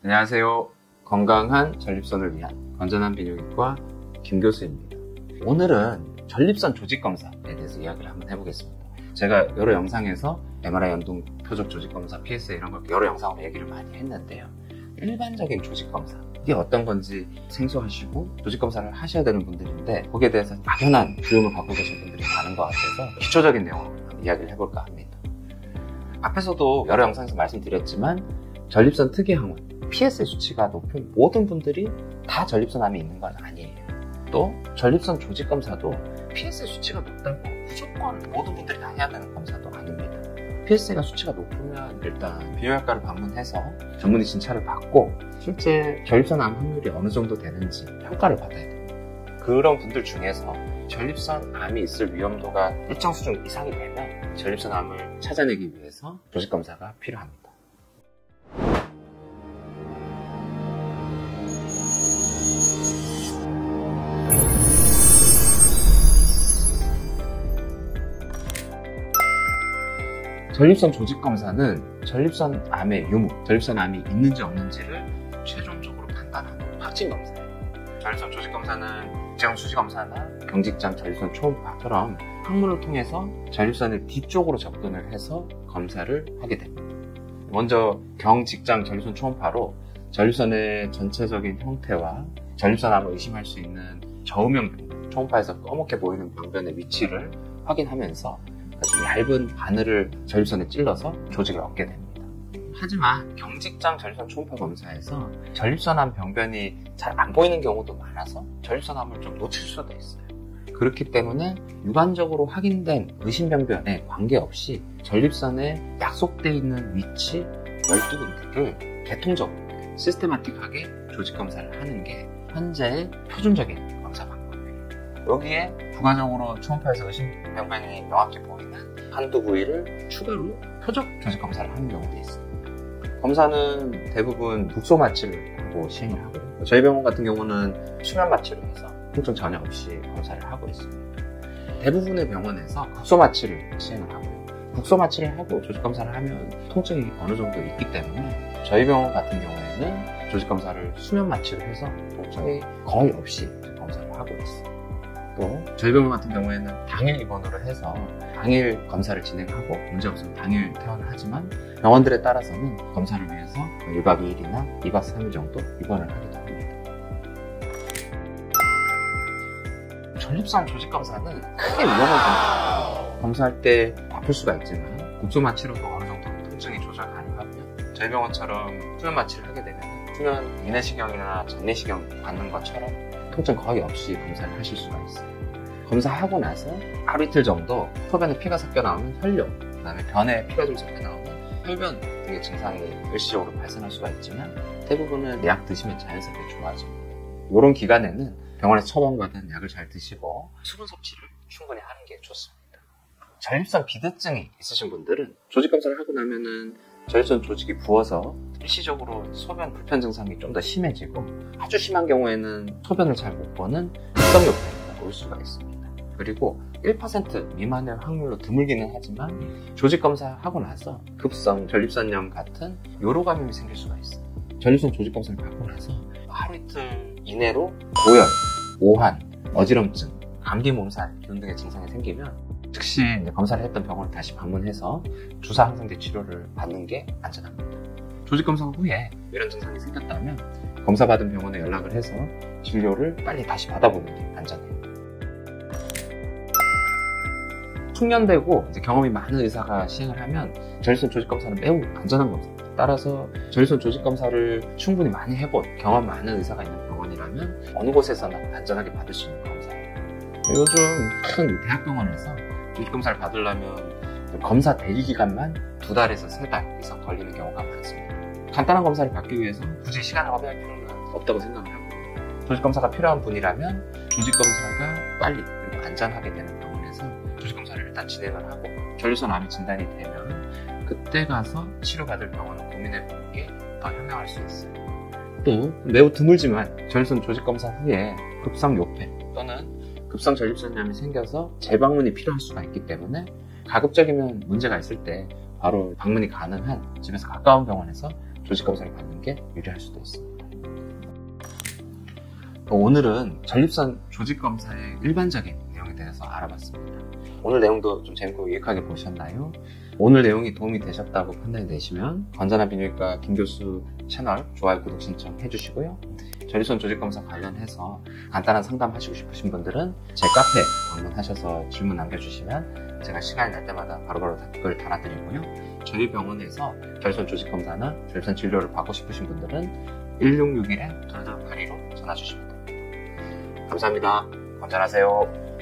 안녕하세요. 건강한 전립선을 위한 건전한 비뇨기과 김교수입니다. 오늘은 전립선 조직검사에 대해서 이야기를 한번 해보겠습니다. 제가 여러 영상에서 MRI 연동 표적 조직검사, PSA 이런 걸 여러 영상으로 얘기를 많이 했는데요. 일반적인 조직검사, 이게 어떤 건지 생소하시고 조직검사를 하셔야 되는 분들인데 거기에 대해서 막연한 두려움을 갖고 계신 분들이 많은 것 같아서 기초적인 내용을 한번 이야기를 해볼까 합니다. 앞에서도 여러 영상에서 말씀드렸지만 전립선 특이항원, PSA 수치가 높은 모든 분들이 다 전립선암이 있는 건 아니에요. 또 전립선 조직검사도 PSA 수치가 높다고 무조건 모든 분들이 다 해야 되는 검사도 아닙니다. PSA가 수치가 높으면 일단 비뇨기과를 방문해서 전문의 진찰을 받고 실제 전립선암 확률이 어느 정도 되는지 평가를 받아야 됩니다. 그런 분들 중에서 전립선암이 있을 위험도가 일정 수준 이상이 되면 전립선암을 찾아내기 위해서 조직검사가 필요합니다. 전립선 조직검사는 전립선암의 유무, 전립선암이 있는지 없는지를 최종적으로 판단하는 확진검사예요. 전립선 조직검사는 직장 수지검사나 경직장 전립선 초음파처럼 항문을 통해서 전립선의 뒤쪽으로 접근을 해서 검사를 하게 됩니다. 먼저 경직장 전립선 초음파로 전립선의 전체적인 형태와 전립선암을 의심할 수 있는 저음형 병변, 초음파에서 검게 보이는 병변의 위치를 확인하면서 아주 얇은 바늘을 전립선에 찔러서 조직을 얻게 됩니다. 하지만 경직장 전립선 초음파 검사에서 전립선암 병변이 잘 안 보이는 경우도 많아서 전립선암을 좀 놓칠 수도 있어요. 그렇기 때문에 육안적으로 확인된 의심병변에 관계없이 전립선에 약속되어 있는 위치 12군데를 계통적으로 시스테마틱하게 조직검사를 하는 게 현재의 표준적인 검사 방법이에요. 여기에 부가적으로 초음파에서 의심병변이 명확히 보이는 한두 부위를 추가로 표적 조직검사를 하는 경우도 있습니다. 검사는 대부분 국소 마취를 하고 시행을 하고요. 저희 병원 같은 경우는 수면 마취를 해서 통증 전혀 없이 검사를 하고 있습니다. 대부분의 병원에서 국소 마취를 시행을 하고요. 국소 마취를 하고 조직검사를 하면 통증이 어느 정도 있기 때문에 저희 병원 같은 경우에는 조직검사를 수면 마취를 해서 통증이 거의 없이 검사를 하고 있습니다. 또 저희 병원 같은 경우에는 당일 입원으로 해서 당일 검사를 진행하고 문제없으면 당일 퇴원을 하지만 병원들에 따라서는 검사를 위해서 1박 2일이나 2박 3일 정도 입원을 하기도 합니다. 전립선 조직검사는 크게 위험한 검사예요. 검사할 때 아플 수가 있지만 국소 마취로도 어느 정도 통증이 조절 가능하고요. 저희 병원처럼 수면 마취를 하게 되면 수면 이내시경이나 전내시경 받는 것처럼 통증 거의 없이 검사를 하실 수가 있어요. 검사하고 나서 하루 이틀 정도 소변에 피가 섞여 나오는 혈뇨, 그 다음에 변에 피가 좀 섞여 나오는 혈변 등의 증상이 일시적으로 발생할 수가 있지만 대부분은 약 드시면 자연스럽게 좋아집니다. 이런 기간에는 병원에서 처방받은 약을 잘 드시고 수분 섭취를 충분히 하는 게 좋습니다. 전립선 비대증이 있으신 분들은 조직검사를 하고 나면은 전립선 조직이 부어서 일시적으로 소변 불편 증상이 좀 더 심해지고 아주 심한 경우에는 소변을 잘 못 보는 급성요폐가 올 수가 있습니다. 그리고 1% 미만의 확률로 드물기는 하지만 조직검사하고 나서 급성 전립선염 같은 요로 감염이 생길 수가 있어요. 전립선 조직검사를 받고 나서 하루 이틀 이내로 고열, 오한, 어지럼증, 감기 몸살 등등의 증상이 생기면 즉시 검사를 했던 병원을 다시 방문해서 주사 항생제 치료를 받는 게 안전합니다. 조직검사 후에 이런 증상이 생겼다면 검사받은 병원에 연락을 해서 진료를 빨리 다시 받아보는 게 안전해요. 숙련되고 경험이 많은 의사가 시행을 하면 전립선 조직검사는 매우 안전한 검사입니다. 따라서 전립선 조직검사를 충분히 많이 해본 경험 많은 의사가 있는 병원이라면 어느 곳에서나 안전하게 받을 수 있는 검사예요. 요즘 큰 대학병원에서 조직검사를 받으려면 검사 대기기간만 2달에서 3달 이상 걸리는 경우가 많습니다. 간단한 검사를 받기 위해서 굳이 시간을 허비할 필요는 없다고 생각을 하고 조직검사가 필요한 분이라면 조직검사가 빨리 그리고 안전하게 되는 병원에서 조직검사를 일단 진행을 하고 전립선암이 진단이 되면 그때 가서 치료받을 병원을 고민해보는 게 더 현명할 수 있어요. 또 매우 드물지만 전립선 조직검사 후에 급성 요폐 또는 급성 전립선염이 생겨서 재방문이 필요할 수가 있기 때문에 가급적이면 문제가 있을 때 바로 방문이 가능한 집에서 가까운 병원에서 조직검사를 받는 게 유리할 수도 있습니다. 오늘은 전립선 조직검사의 일반적인 내용에 대해서 알아봤습니다. 오늘 내용도 좀 재밌고 유익하게 보셨나요? 오늘 내용이 도움이 되셨다고 판단이 되시면 건전한 비뇨기과 김교수 채널 좋아요, 구독 신청 해주시고요. 전립선 조직검사 관련해서 간단한 상담하시고 싶으신 분들은 제 카페 방문하셔서 질문 남겨주시면 제가 시간이 날 때마다 바로바로 댓글 달아드리고요. 저희 병원에서 전립선 조직검사나 전립선 진료를 받고 싶으신 분들은 1661-2282로 전화 주시면 됩니다. 감사합니다. 건전하세요.